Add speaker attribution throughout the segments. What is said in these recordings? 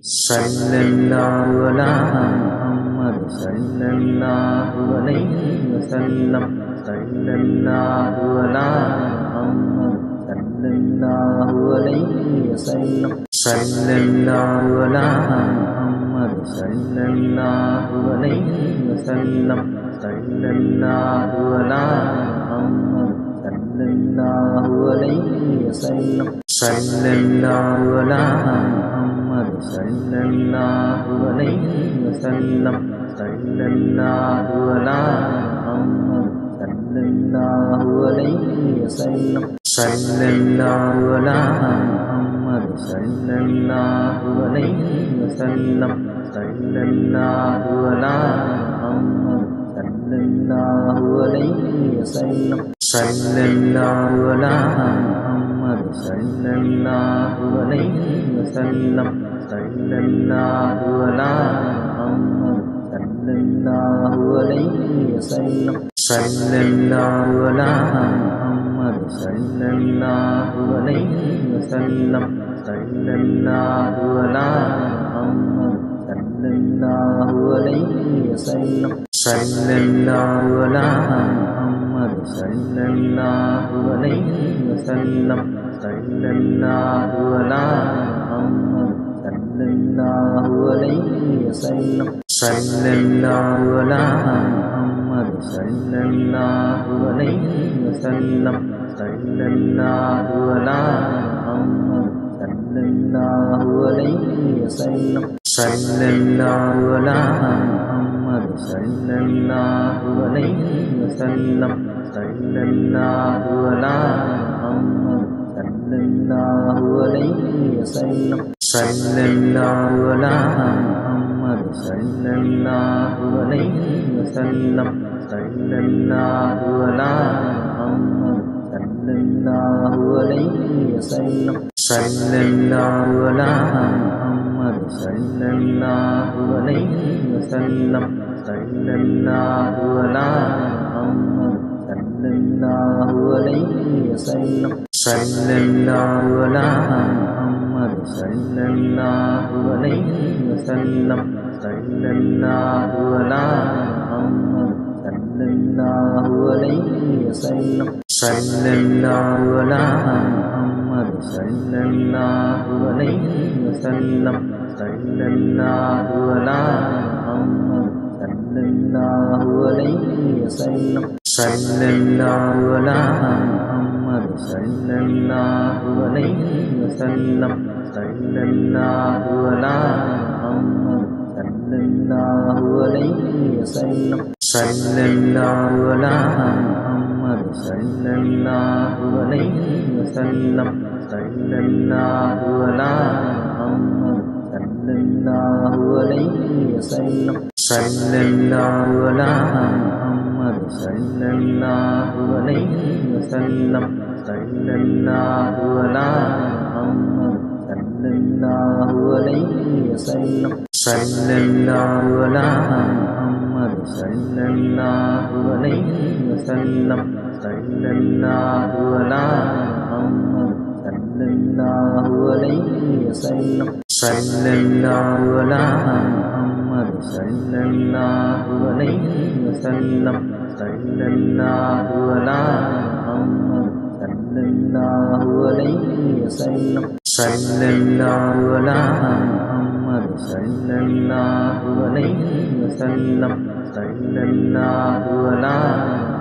Speaker 1: सल्लल्लाहु अला मुहम्मद सल्लल्लाहु अलैहि वसल्लम सल्लल्लाहु अला मुहम्मद सल्लल्लाहु अलैहि वसल्लम सल्लल्लाहु अला मुहम्मद सल्लल्लाहु अलैहि वसल्लम सल्लल्लाहु अला मुहम्मद सल्लल्लाहु अलैहि वसल्लम सल्लल्लाहु अला मुहम्मद सल्लल्लाहु अलैहि वसल्लम सल्लल्लाहु अला मुहम्मद सल्लल्लाहु अलैहि वसल्लम सल्लल्लाहु अला मुहम्मद सल्लल्लाहु अलैहि वसल्लम सल्लल्लाहु अला मुहम्मद सल्लल्लाहु अलैहि वसल्लम सल्लल्लाहु अला मुहम्मद सल्लल्लाहु अलैहि वसल्लम सल्लल्लाहु अला मुहम्मद सल्लल्लाहु अलैहि वसल्लम सल्लल्लाहु अला मुहम्मद सल्लल्लाहु अलैहि वसल्लम सल्लल्लाहु अला मुहम्मद सल्लल्लाहु अलैहि वसल्लम सल्लल्लाहु अला मुहम्मद सल्लल्लाहु अलैहि वसल्लम सल्लल्लाहु अला मुहम्मद सल्लल्लाहु अलैहि वसल्लम सल्लल्लाहु अला मुहम्मद सल्लल्लाहु अलैहि वसल्लम सल्लल्लाहु अला मुहम्मद सल्लल्लाहु अलैहि वसल्लम सल्लल्लाहु अला मुहम्मद सल्लल्लाहु अलैहि वसल्लम सल्लल्लाहु अला मुहम्मद सल्लल्लाहु अलैहि वसल्लम सल्लल्लाहु अला मुहम्मद सल्लल्लाहु अलैहि वसल्लम सल्लल्लाहु अला मुहम्मद सल्लल्लाहु अलैहि वसल्लम सल्लल्लाहु अला मुहम्मद सल्लल्लाहु अलैहि वसल्लम सल्लल्लाहु अला मुहम्मद सल्लल्लाहु अलैहि वसल्लम सल्लल्लाहु अला मुहम्मद सल्लल्लाहु अलैहि वसल्लम सल्लल्लाहु अला मुहम्मद सल्लल्लाहु अलैहि वसल्लम सल्लल्लाहु अला मुहम्मद सल्लल्लाहु अलैहि वसल्लम सल्लल्लाहु अला मुहम्मद सल्लल्लाहु अलैहि वसल्लम सल्लल्लाहु अला मुहम्मद सल्लल्लाहु अलैहि वसल्लम सल्लल्लाहु अला मुहम्मद सल्लल्लाहु अलैहि वसल्लम सल्लल्लाहु अला मुहम्मद सल्लल्लाहु अलैहि वसल्लम सल्लल्लाहु अला मुहम्मद सल्लल्लाहु अलैहि वसल्लम सल्लल्लाहु अला मुहम्मद सल्लल्लाहु अलैहि वसल्लम सल्लल्लाहु अला मुहम्मद सल्लल्लाहु अलैहि वसल्लम सल्लल्लाहु अला मुहम्मद सल्लल्लाहु अलैहि वसल्लम सल्लल्लाहु अला मुहम्मद सल्लल्लाहु अलैहि वसल्लम सल्लल्लाहु अला मुहम्मद सल्लल्लाहु अलैहि वसल्लम सल्लल्लाहु अला मुहम्मद सल्लल्लाहु अलैहि वसल्लम सल्लल्लाहु अला मुहम्मद सल्लल्लाहु अलैहि वसल्लम सल्लल्लाहु अला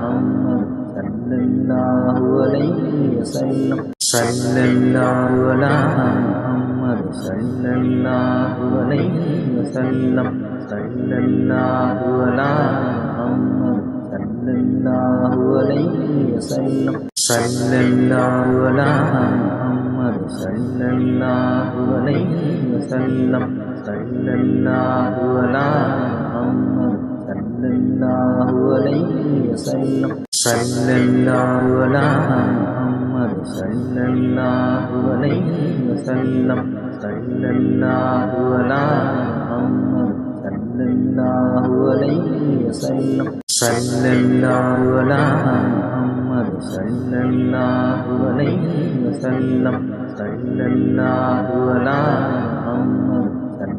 Speaker 1: मुहम्मद सल्लल्लाहु अलैहि वसल्लम सल्लल्लाहु अला मुहम्मद सल्लल्लाहु अलैहि वसल्लम सल्लल्लाहु अला मुहम्मद सल्लल्लाहु अलैहि वसल्लम सल्लल्लाहु अला मुहम्मद सल्लल्लाहु अलैहि वसल्लम सल्लल्लाहु अला मुहम्मद सल्लल्लाहु अलैहि वसल्लम सल्लल्लाहु अला मुहम्मद सल्लल्लाहु अलैहि वसल्लम सल्लल्लाहु अला मुहम्मद सल्लल्लाहु अलैहि वसल्लम सल्लल्लाहु अला मुहम्मद सल्लल्लाहु अलैहि वसल्लम सल्लल्लाहु अला मुहम्मद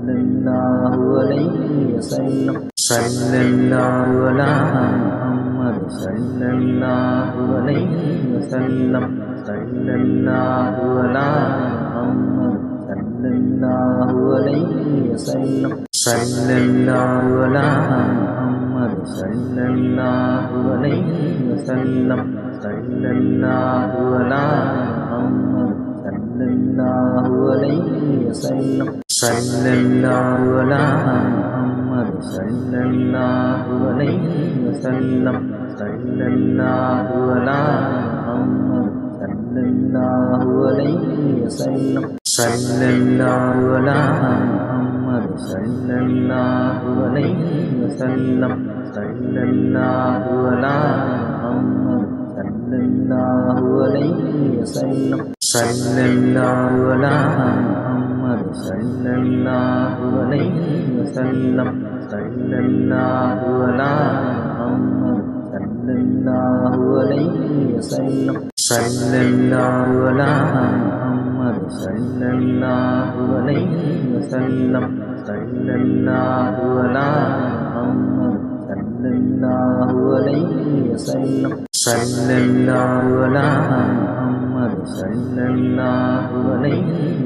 Speaker 1: सल्लल्लाहु अलैहि वसल्लम सल्लल्लाहु अला मुहम्मद सल्लल्लाहु अलैहि वसल्लम सल्लल्लाहु अला मुहम्मद सल्लल्लाहु अलैहि वसल्लम सल्लल्लाहु अला मुहम्मद सल्लल्लाहु अलैहि वसल्लम सल्लल्लाहु अला मुहम्मद सल्लल्लाहु अलैहि वसल्लम सल्लल्लाहु अला मुहम्मद सल्लल्लाहु अलैहि वसल्लम सल्लल्लाहु अला मुहम्मद सल्लल्लाहु अलैहि वसल्लम सल्लल्लाहु अला मुहम्मद सल्लल्लाहु अलैहि वसल्लम सल्लल्लाहु अला मुहम्मद सल्लल्लाहु अलैहि वसल्लम सल्लल्लाहु अला मुहम्मद सल्लल्लाहु अलैहि वसल्लम सल्लल्लाहु अला मुहम्मद सल्लल्लाहु अलैहि वसल्लम सल्लल्लाहु अला मुहम्मद सल्लल्लाहु अलैहि वसल्लम सल्लल्लाहु अला मुहम्मद सल्लल्लाहु अलैहि वसल्लम सल्लल्लाहु अला मुहम्मद सल्लल्लाहु अलैहि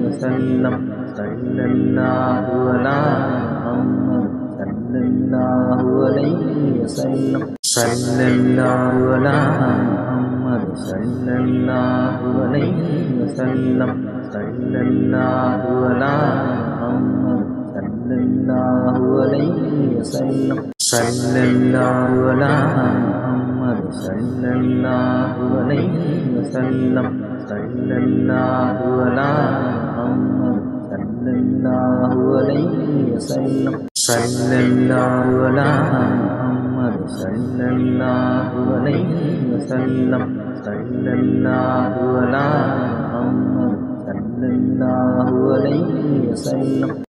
Speaker 1: वसल्लम सल्लल्लाहु अला मुहम्मद सल्लल्लाहु अलैहि वसल्लम सल्लल्लाहु अला मुहम्मद सल्लल्लाहु अलैहि वसल्लम सल्लल्लाहु अला मुहम्मद सल्लल्लाहु अलैहि वसल्लम सल्लल्लाहु अला मुहम्मद सल्लल्लाहु अलैहि वसल्लम सल्लल्लाहु अला मुहम्मद सल्लल्लाहु अलैहि वसल्लम सल्लल्लाहु अला मुहम्मद सल्लल्लाहु अलैहि वसल्लम सल्लल्लाहु अला मुहम्मद सल्लल्लाहु अलैहि वसल्लम।